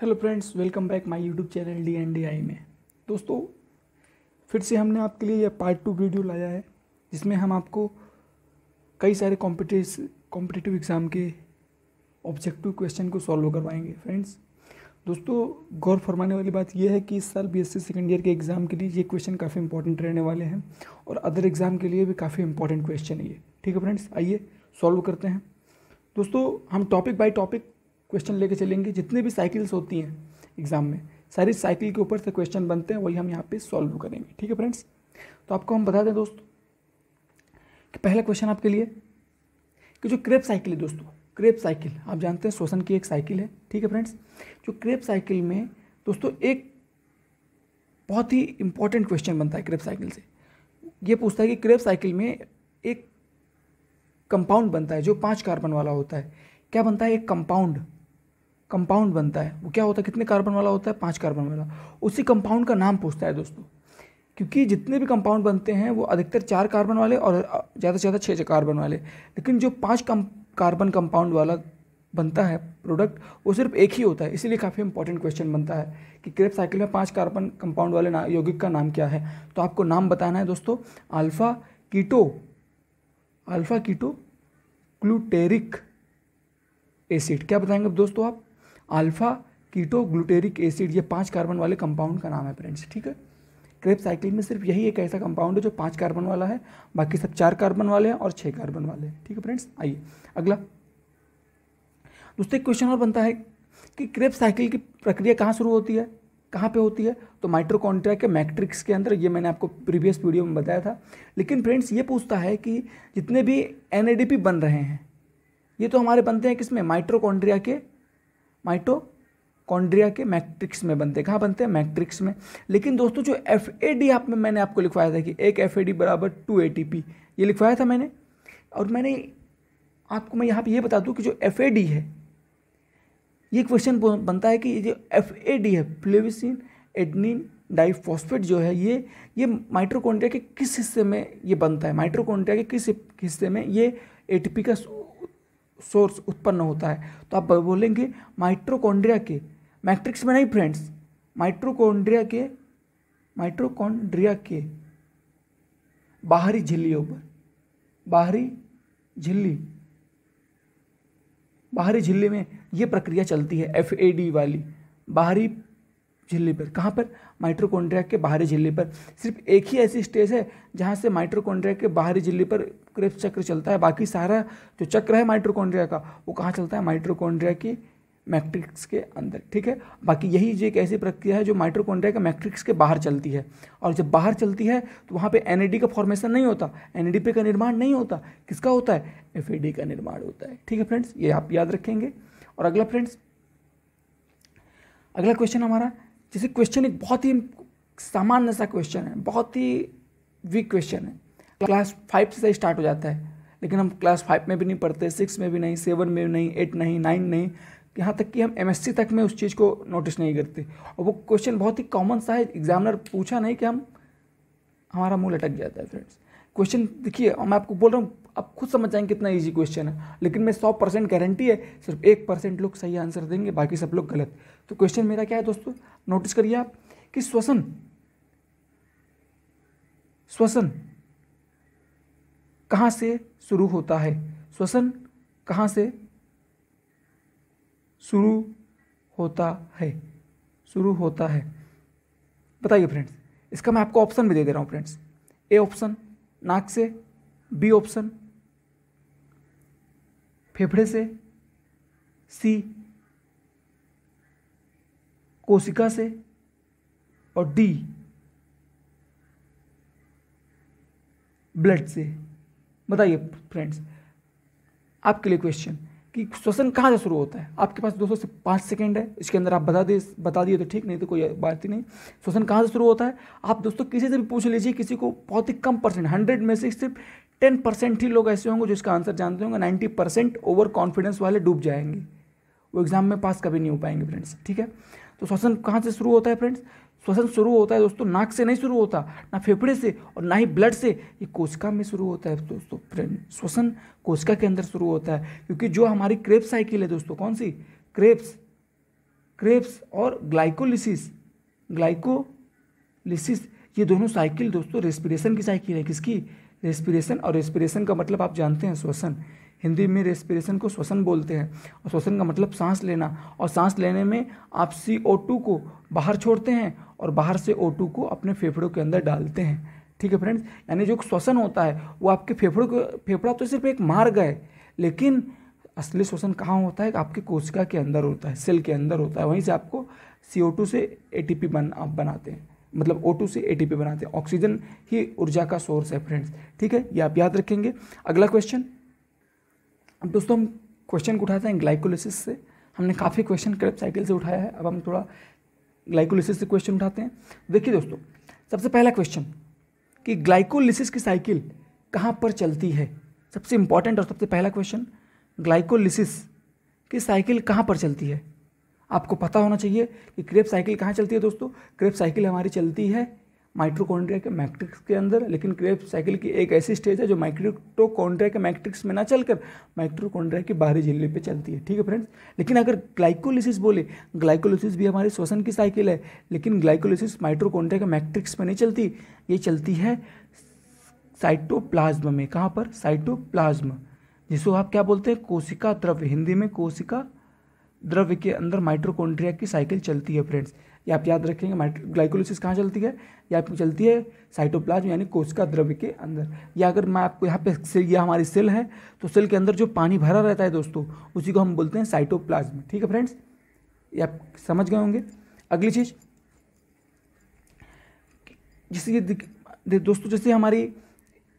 Hello friends, welcome back my YouTube channel D&DI में। दोस्तों, फिर से हमने आपके लिए यह पार्ट 2 वीडियो लाया है, जिसमें हम आपको कई सारे कॉम्पिटिटिव एग्ज़ाम के ऑब्जेक्टिव क्वेश्चन को सॉल्व करवाएंगे। फ्रेंड्स, दोस्तों, गौर फरमाने वाली बात यह है कि इस साल BSc सेकेंड ईयर के एग्ज़ाम के लिए ये क्वेश्चन काफ़ी इंपॉर्टेंट रहने वाले हैं और अदर एग्ज़ाम के लिए भी काफ़ी इंपॉर्टेंट क्वेश्चन है ये। ठीक है फ्रेंड्स, आइए सॉल्व करते हैं। दोस्तों, हम टॉपिक बाय टॉपिक क्वेश्चन लेके चलेंगे। जितने भी साइकिल्स होती हैं एग्जाम में, सारी साइकिल के ऊपर से क्वेश्चन बनते हैं, वही हम यहाँ पे सॉल्व करेंगे। ठीक है फ्रेंड्स, तो आपको हम बता दें दोस्तों कि पहला क्वेश्चन आपके लिए कि जो क्रेब साइकिल है दोस्तों, क्रेब साइकिल आप जानते हैं श्वसन की एक साइकिल है। ठीक है फ्रेंड्स, जो क्रेब साइकिल में दोस्तों एक बहुत ही इंपॉर्टेंट क्वेश्चन बनता है क्रेब साइकिल से। ये पूछता है कि क्रेब साइकिल में एक कंपाउंड बनता है जो 5 कार्बन वाला होता है। क्या बनता है? एक कंपाउंड बनता है। वो क्या होता है? कितने कार्बन वाला होता है? 5 कार्बन वाला। उसी कंपाउंड का नाम पूछता है दोस्तों, क्योंकि जितने भी कंपाउंड बनते हैं वो अधिकतर 4 कार्बन वाले और ज़्यादा से ज़्यादा 6 कार्बन वाले, लेकिन जो 5 कार्बन कंपाउंड वाला बनता है प्रोडक्ट, वो सिर्फ एक ही होता है। इसीलिए काफ़ी इंपॉर्टेंट क्वेश्चन बनता है कि क्रेब साइकिल में 5 कार्बन कंपाउंड वाले यौगिक का नाम क्या है। तो आपको नाम बताना है दोस्तों, अल्फा कीटो ग्लूटेरिक एसिड। क्या बताएंगे दोस्तों आप? अल्फा कीटो ग्लूटेरिक एसिड, ये 5 कार्बन वाले कंपाउंड का नाम है फ्रेंड्स। ठीक है, क्रेब साइकिल में सिर्फ यही एक ऐसा कंपाउंड है जो 5 कार्बन वाला है, बाकी सब 4 कार्बन वाले हैं और 6 कार्बन वाले हैं। ठीक है फ्रेंड्स, आइए अगला दोस्तों एक क्वेश्चन और बनता है कि क्रेब साइकिल की प्रक्रिया कहाँ शुरू होती है, कहाँ पे होती है? तो माइटोकॉन्ड्रिया के मैट्रिक्स के अंदर। ये मैंने आपको प्रीवियस वीडियो में बताया था। लेकिन फ्रेंड्स, ये पूछता है कि जितने भी NADP बन रहे हैं, ये तो हमारे बनते हैं किसमें? माइटोकॉन्ड्रिया के मैट्रिक्स में बनते हैं। कहाँ बनते हैं? मैट्रिक्स में। लेकिन दोस्तों, जो FAD मैंने आपको लिखवाया था कि एक FAD बराबर 2 ATP, ये लिखवाया था मैंने। और मैंने आपको मैं यहाँ पे ये बता दूँ कि जो FAD है, ये क्वेश्चन बनता है कि ये जो FAD है, फ्लेविसिन एडेनिन डाइफॉस्फेट, जो है ये माइटोकॉन्ड्रिया के किस हिस्से में ये बनता है? माइटोकॉन्ड्रिया के किस हिस्से में ये ATP का सोर्स उत्पन्न होता है? तो आप बोलेंगे माइटोकॉन्ड्रिया के मैट्रिक्स में नहीं फ्रेंड्स, माइटोकॉन्ड्रिया के बाहरी झिल्लियों पर, बाहरी झिल्ली में ये प्रक्रिया चलती है FAD वाली, बाहरी झिल्ली पर। कहाँ पर? माइटोकॉन्ड्रिया के बाहरी झिल्ली पर। सिर्फ एक ही ऐसी स्टेज है जहाँ से माइटोकॉन्ड्रिया के बाहरी झिल्ली पर क्रेब्स चक्र चलता है। बाकी सारा जो चक्र है माइटोकॉन्ड्रिया का, वो कहाँ चलता है? माइटोकॉन्ड्रिया की मैट्रिक्स के अंदर। ठीक है, बाकी यही जो एक ऐसी प्रक्रिया है जो माइटोकॉन्ड्रिया का मैट्रिक्स के बाहर चलती है। और जब बाहर चलती है तो वहाँ पे NAD का फॉर्मेशन नहीं होता, NADP का निर्माण नहीं होता। किसका होता है? FAD का निर्माण होता है। ठीक है फ्रेंड्स, ये आप याद रखेंगे। और अगला फ्रेंड्स, अगला क्वेश्चन हमारा, जैसे क्वेश्चन एक बहुत ही सामान्य सा क्वेश्चन है, बहुत ही वीक क्वेश्चन है। क्लास 5 से स्टार्ट हो जाता है, लेकिन हम क्लास 5 में भी नहीं पढ़ते, 6 में भी नहीं, 7 में भी नहीं, 8 नहीं, 9 नहीं, यहाँ तक कि हम MSc तक में उस चीज़ को नोटिस नहीं करते। और वो क्वेश्चन बहुत ही कॉमन सा है, एग्जामिनर पूछा नहीं कि हमारा मुंह लटक जाता है फ्रेंड्स। क्वेश्चन देखिए, मैं आपको बोल रहा हूँ, आप खुद समझ जाएंगे कितना इजी क्वेश्चन है। लेकिन मैं 100% गारंटी है, सिर्फ 1% लोग सही आंसर देंगे, बाकी सब लोग गलत। तो क्वेश्चन मेरा क्या है दोस्तों, नोटिस करिए आप कि श्वसन कहाँ से शुरू होता है? श्वसन कहाँ से शुरू होता है? बताइए फ्रेंड्स। इसका मैं आपको ऑप्शन भी दे दे रहा हूँ फ्रेंड्स। A ऑप्शन नाक से, B ऑप्शन फेफड़े से, C कोशिका से, और D ब्लड से। बताइए फ्रेंड्स, आपके लिए क्वेश्चन कि श्वसन कहाँ से शुरू होता है। आपके पास 200 से 5 सेकेंड है, इसके अंदर आप बता दिए तो ठीक, नहीं तो कोई बात ही नहीं। श्वसन कहाँ से शुरू होता है? आप दोस्तों किसी से भी पूछ लीजिए, किसी को बहुत ही कम परसेंट, 100 में से सिर्फ 10% ही लोग ऐसे होंगे जो इसका आंसर जानते होंगे। 90% ओवर कॉन्फिडेंस वाले डूब जाएंगे, वो एग्जाम में पास कभी नहीं हो पाएंगे फ्रेंड्स। ठीक है, तो श्वसन कहाँ से शुरू होता है फ्रेंड्स? श्वसन शुरू होता है दोस्तों नाक से नहीं शुरू होता, ना फेफड़े से और ना ही ब्लड से, ये कोशिका में शुरू होता है दोस्तों। फ्रेंड, श्वसन कोशिका के अंदर शुरू होता है, क्योंकि जो हमारी क्रेब्स साइकिल है दोस्तों, कौन सी? क्रेब्स क्रेब्स और ग्लाइकोलिसिस ये दोनों साइकिल दोस्तों रेस्पिरेशन की साइकिल है। किसकी? रेस्पिरेशन। और रेस्पिरेशन का मतलब आप जानते हैं श्वसन। हिंदी में रेस्पिरेशन को श्वसन बोलते हैं और श्वसन का मतलब सांस लेना। और सांस लेने में आप CO2 को बाहर छोड़ते हैं और बाहर से O2 को अपने फेफड़ों के अंदर डालते हैं। ठीक है फ्रेंड्स, यानी जो श्वसन होता है वो आपके फेफड़ा तो सिर्फ एक मार्ग है, लेकिन असली श्वसन कहाँ होता है? आपके कोशिका के अंदर होता है, सेल के अंदर होता है। वहीं से आपको CO2 से ATP आप बनाते हैं, मतलब O2 से ATP बनाते हैं। ऑक्सीजन ही ऊर्जा का सोर्स है फ्रेंड्स। ठीक है, ये आप याद रखेंगे। अगला क्वेश्चन। अब दोस्तों हम क्वेश्चन को उठाते हैं ग्लाइकोलिसिस से। हमने काफ़ी क्वेश्चन क्रेब्स साइकिल से उठाया है, अब हम थोड़ा ग्लाइकोलिसिस से क्वेश्चन उठाते हैं। देखिए दोस्तों, सबसे पहला क्वेश्चन कि ग्लाइकोलिसिस की साइकिल कहाँ पर चलती है। सबसे इंपॉर्टेंट और सबसे पहला क्वेश्चन, ग्लाइकोलिसिस की साइकिल कहाँ पर चलती है। आपको पता होना चाहिए कि क्रेब्स साइकिल कहाँ चलती है दोस्तों। क्रेब्स साइकिल हमारी चलती है माइटोकॉन्ड्रिया के मैट्रिक्स के अंदर, लेकिन क्रेब्स साइकिल की एक ऐसी स्टेज है जो माइटोकॉन्ड्रिया के मैट्रिक्स में ना चलकर माइटोकॉन्ड्रिया की बाहरी झिल्ली पे चलती है। ठीक है फ्रेंड्स, लेकिन अगर ग्लाइकोलिसिस बोले, ग्लाइकोलिसिस भी हमारी श्वसन की साइकिल है, लेकिन ग्लाइकोलिसिस माइटोकॉन्ड्रिया के मैट्रिक्स में नहीं चलती, ये चलती है साइटोप्लाज्म में। कहाँ पर? साइटोप्लाज्म, जिसको आप क्या बोलते हैं? कोशिका द्रव्य। हिंदी में कोशिका द्रव्य के अंदर माइटोकॉन्ड्रिया की साइकिल चलती है फ्रेंड्स। ये आप याद रखेंगे। ग्लाइकोलिसिस कहाँ चलती है? ये आपकी चलती है साइटोप्लाज्म यानी कोशिका द्रव्य के अंदर। या अगर मैं आपको यहाँ पे ये हमारी सेल है, तो सेल के अंदर जो पानी भरा रहता है दोस्तों, उसी को हम बोलते हैं साइटोप्लाज्म। ठीक है फ्रेंड्स, ये आप समझ गए होंगे। अगली चीज, जैसे ये दोस्तों, जैसे हमारी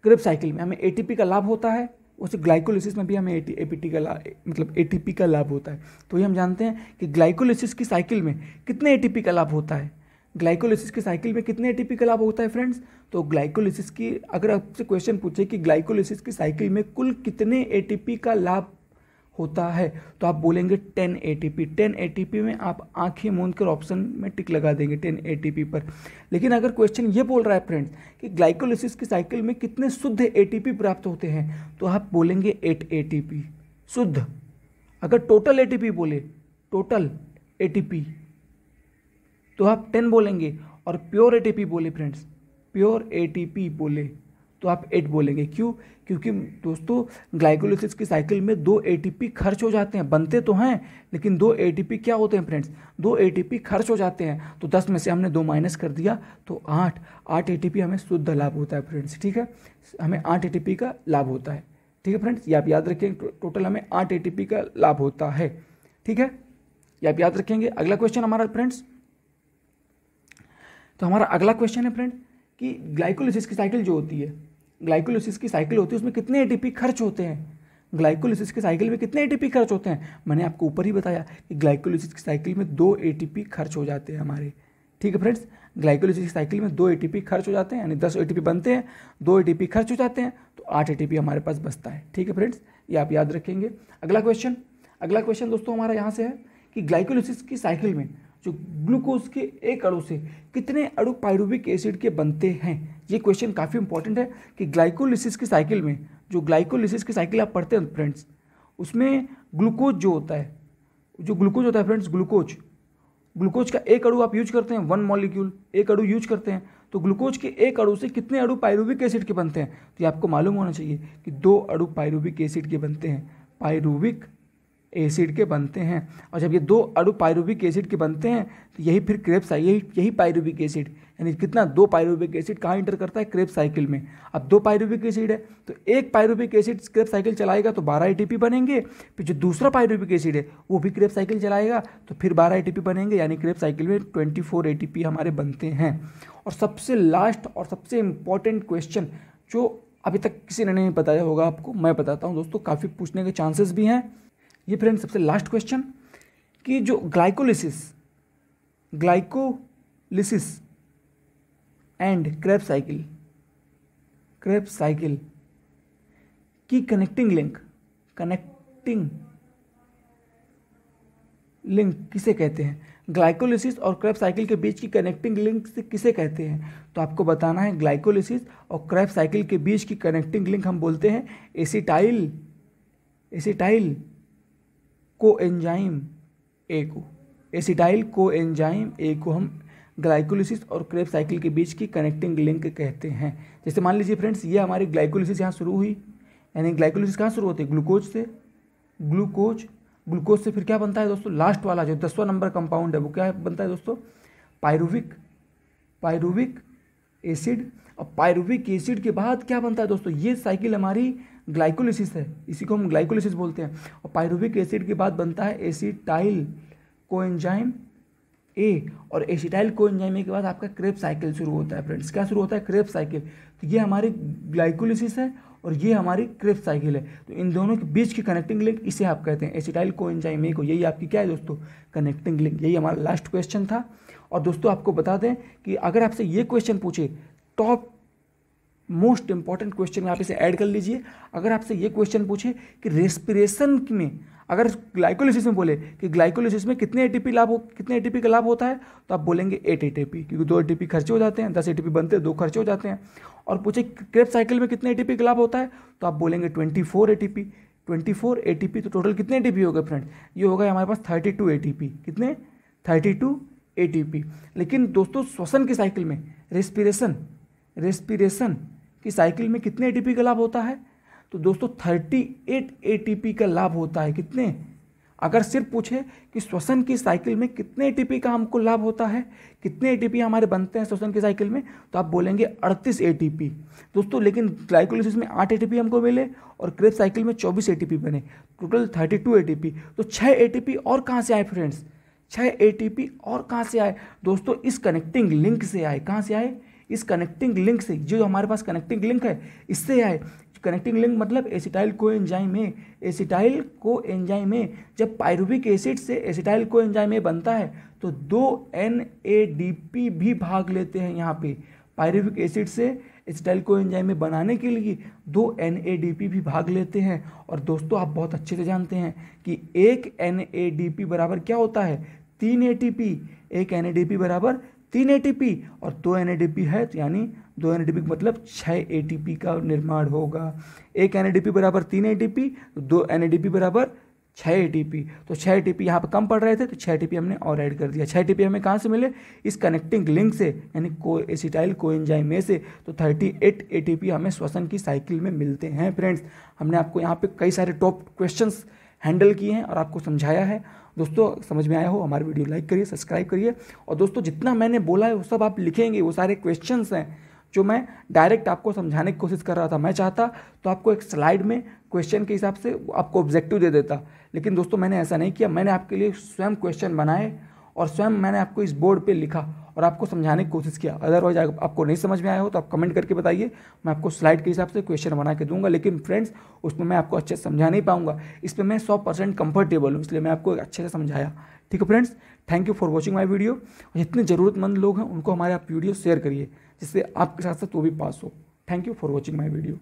क्रेब्स साइकिल में हमें ATP का लाभ होता है, उसे ग्लाइकोलिसिस में भी हमें ATP का लाभ होता है। तो ये हम जानते हैं कि ग्लाइकोलिसिस की साइकिल में कितने ATP का लाभ होता है। ग्लाइकोलिसिस की साइकिल में कितने ATP का लाभ होता है फ्रेंड्स? तो ग्लाइकोलिसिस की, अगर आपसे क्वेश्चन पूछे कि ग्लाइकोलिसिस की साइकिल में कुल कितने ATP का लाभ होता है, तो आप बोलेंगे 10 ATP। 10 ATP में आप आंखें मूंद कर ऑप्शन में टिक लगा देंगे 10 ATP पर। लेकिन अगर क्वेश्चन ये बोल रहा है फ्रेंड्स कि ग्लाइकोलिसिस की साइकिल में कितने शुद्ध ATP प्राप्त होते हैं, तो आप बोलेंगे 8 ATP शुद्ध। अगर टोटल ATP बोले, टोटल ATP, तो आप 10 बोलेंगे। और प्योर ATP बोले फ्रेंड्स, प्योर ATP बोले तो आप 8 बोलेंगे। क्यों? क्योंकि दोस्तों ग्लाइकोलिसिस की साइकिल में 2 ATP खर्च हो जाते हैं। बनते तो हैं, लेकिन 2 ATP क्या होते हैं फ्रेंड्स? 2 ATP खर्च हो जाते हैं। तो 10 में से हमने 2 माइनस कर दिया, तो 8 ATP हमें शुद्ध लाभ होता है फ्रेंड्स। ठीक है, हमें 8 ATP का लाभ होता है। ठीक है फ्रेंड्स, ये आप याद रखेंगे, टोटल हमें 8 ATP का लाभ होता है। ठीक है, ये आप याद रखेंगे। अगला क्वेश्चन हमारा फ्रेंड्स, तो हमारा अगला क्वेश्चन है फ्रेंड्स कि ग्लाइकोलिसिस की साइकिल जो होती है, ग्लाइकोलिसिस की साइकिल होती है, उसमें कितने ATP खर्च होते हैं। ग्लाइकोलिसिस की साइकिल में कितने ATP खर्च होते हैं? मैंने आपको ऊपर ही बताया कि ग्लाइकोलिसिस की साइकिल में 2 ATP खर्च हो जाते हैं हमारे। ठीक है फ्रेंड्स, ग्लाइकोलिसिस की साइकिल में 2 ATP खर्च हो जाते हैं, यानी 10 ATP बनते हैं, 2 ATP खर्च हो जाते हैं, तो 8 ATP हमारे पास बचता है। ठीक है फ्रेंड्स, ये आप याद रखेंगे। अगला क्वेश्चन दोस्तों हमारा यहाँ से है कि ग्लाइकोलिसिस की साइकिल में जो ग्लूकोज के एक अणु से कितने अणु पाइरुविक एसिड के बनते हैं। ये क्वेश्चन काफ़ी इंपॉर्टेंट है कि ग्लाइकोलिसिस की साइकिल में, जो ग्लाइकोलिसिस की साइकिल आप पढ़ते हैं फ्रेंड्स, उसमें ग्लूकोज जो होता है, फ्रेंड्स, ग्लूकोज का एक अणु आप यूज करते हैं, 1 मॉलिक्यूल, एक अणु यूज करते हैं, तो ग्लूकोज के एक अणु से कितने अणु पाइरुविक एसिड के बनते हैं। तो ये आपको मालूम होना चाहिए कि 2 अणु पाइरुविक एसिड के बनते हैं, पाइरुविक एसिड के बनते हैं। और जब ये 2 अणु पाइरुविक एसिड के बनते हैं, तो यही फिर क्रेब्स यही पाइरुविक एसिड, यानी कितना 2 पाइरुविक एसिड कहाँ इंटर करता है? क्रेब्स साइकिल में। अब 2 पाइरुविक एसिड है, तो एक पाइरुविक एसिड क्रेब्स साइकिल चलाएगा तो 12 ATP बनेंगे। फिर जो दूसरा पाइरुविक एसिड है वो भी क्रेब्स साइकिल चलाएगा तो फिर 12 ATP बनेंगे, यानी क्रेब्स साइकिल में 24 ATP हमारे बनते हैं। और सबसे लास्ट और सबसे इंपॉर्टेंट क्वेश्चन जो अभी तक किसी ने नहीं बताया होगा आपको, मैं बताता हूँ दोस्तों, काफ़ी पूछने के चांसेस भी हैं। ये फ्रेंड्स सबसे लास्ट क्वेश्चन कि जो ग्लाइकोलिसिस एंड क्रेब्स साइकिल की कनेक्टिंग लिंक किसे कहते हैं। ग्लाइकोलिसिस और क्रेब्स साइकिल के बीच की कनेक्टिंग लिंक से किसे कहते हैं? तो आपको बताना है ग्लाइकोलिसिस और क्रेब्स साइकिल के बीच की कनेक्टिंग लिंक हम बोलते हैं एसिटाइल कोएंजाइम ए को। एसिटाइल को एंजाइम ए को हम ग्लाइकोलिसिस और क्रेब्स साइकिल के बीच की कनेक्टिंग लिंक कहते हैं। जैसे मान लीजिए फ्रेंड्स, ये हमारी ग्लाइकोलिसिस यहाँ शुरू हुई, यानी ग्लाइकोलिसिस कहाँ शुरू होती है, ग्लूकोज से। ग्लूकोज से फिर क्या बनता है दोस्तों, लास्ट वाला जो 10वां नंबर कंपाउंड है वो क्या बनता है दोस्तों, पायरुविक एसिड। और पायरुविक एसिड के बाद क्या बनता है दोस्तों, ये साइकिल हमारी ग्लाइकोलिसिस है, इसी को हम ग्लाइकोलिसिस बोलते हैं। और पायरुविक एसिड के बाद बनता है एसिटाइल कोएंजाइम ए, और एसिटाइल कोएंजाइम ए के बाद आपका क्रेब्स साइकिल शुरू होता है। फ्रेंड्स क्या शुरू होता है, क्रेब्स साइकिल। तो ये हमारी ग्लाइकोलिसिस है और ये हमारी क्रेब्स साइकिल है। तो इन दोनों के बीच की कनेक्टिंग लिंक इसे आप कहते हैं एसिटाइल कोएंजाइम ए को। यही आपकी क्या है दोस्तों, कनेक्टिंग लिंक। यही हमारा लास्ट क्वेश्चन था। और दोस्तों आपको बता दें कि अगर आपसे ये क्वेश्चन पूछे, टॉप मोस्ट इंपॉर्टेंट क्वेश्चन आप इसे ऐड कर लीजिए। अगर आपसे ये क्वेश्चन पूछे कि रेस्पिरेशन में, अगर ग्लाइकोलिसिस में बोले कि ग्लाइकोलिसिस में कितने एटीपी का लाभ होता है, तो आप बोलेंगे 8 एटीपी, क्योंकि 2 एटीपी खर्चे हो जाते हैं, 10 एटीपी बनते हैं, 2 खर्चे हो जाते हैं। और पूछे क्रेब्स साइकिल में कितने एटीपी का लाभ होता है, तो आप बोलेंगे 24 एटीपी। 24 एटीपी, तो टोटल कितने एटीपी हो गए फ्रेंड, ये हो गए हमारे पास 32 एटीपी। कितने, 32 एटीपी। लेकिन दोस्तों श्वसन की साइकिल में, रेस्पिरेशन की साइकिल में कितने एटीपी का लाभ होता है, तो दोस्तों 38 एटीपी का लाभ होता है। कितने, अगर सिर्फ पूछे कि श्वसन की साइकिल में कितने एटीपी का हमको लाभ होता है, कितने एटीपी हमारे बनते हैं श्वसन की साइकिल में, तो आप बोलेंगे 38 एटीपी दोस्तों। लेकिन ग्लाइकोलिसिस में 8 एटीपी हमको मिले और क्रेब्स साइकिल में 24 एटीपी बने, टोटल 32 एटीपी। तो 6 एटीपी और कहाँ से आए फ्रेंड्स, 6 एटीपी और कहाँ से आए दोस्तों, इस कनेक्टिंग लिंक से आए। कहाँ से आए, इस कनेक्टिंग लिंक से। जो हमारे पास कनेक्टिंग लिंक है इससे आए। कनेक्टिंग लिंक मतलब acetyl coenzyme A, acetyl coenzyme A जब पायरुविक एसिड से एसिटाइल कोएंजाइम ए बनता है तो 2 NADP भी भाग लेते हैं। यहाँ पे पायरुविक एसिड से एसिटाइल कोएंजाइम ए बनाने के लिए 2 NADP भी भाग लेते हैं। और दोस्तों आप बहुत अच्छे से जानते हैं कि एक NADP बराबर क्या होता है, 3 ATP। एक NADP बराबर 3 ATP और 2 NADP है, तो यानी 2 NADP मतलब 6 ATP का निर्माण होगा। एक NADP बराबर 3 ATP, तो 2 NADP बराबर 6 ATP। तो 6 ATP यहाँ पर कम पड़ रहे थे, तो 6 ATP हमने और ऐड कर दिया। 6 ATP हमें कहाँ से मिले, इस कनेक्टिंग लिंक से, यानी एसिटाइल कोएंजाइम ए से। तो 38 ATP हमें श्वसन की साइकिल में मिलते हैं। फ्रेंड्स हमने आपको यहाँ पे कई सारे टॉप क्वेश्चंस हैंडल किए हैं और आपको समझाया है। दोस्तों समझ में आया हो, हमारी वीडियो लाइक करिए, सब्सक्राइब करिए। और दोस्तों जितना मैंने बोला है वो सब आप लिखेंगे, वो सारे क्वेश्चंस हैं जो मैं डायरेक्ट आपको समझाने की कोशिश कर रहा था। मैं चाहता तो आपको एक स्लाइड में क्वेश्चन के हिसाब से आपको ऑब्जेक्टिव दे देता, लेकिन दोस्तों मैंने ऐसा नहीं किया। मैंने आपके लिए स्वयं क्वेश्चन बनाए और स्वयं मैंने आपको इस बोर्ड पे लिखा और आपको समझाने की कोशिश किया। अदरवाइज आपको नहीं समझ में आया हो तो आप कमेंट करके बताइए, मैं आपको स्लाइड के हिसाब से क्वेश्चन बना के दूंगा। लेकिन फ्रेंड्स उसमें मैं आपको अच्छे से समझा नहीं पाऊंगा, इस पर मैं 100% कंफर्टेबल हूँ, इसलिए मैं आपको अच्छे से समझाया। ठीक है friends, thank you for watching my video. जितने ज़रूरतमंद लोग हैं उनको हमारे आप वीडियो शेयर करिए, जिससे आपके साथ साथ वो भी पास हो। Thank you for watching my video.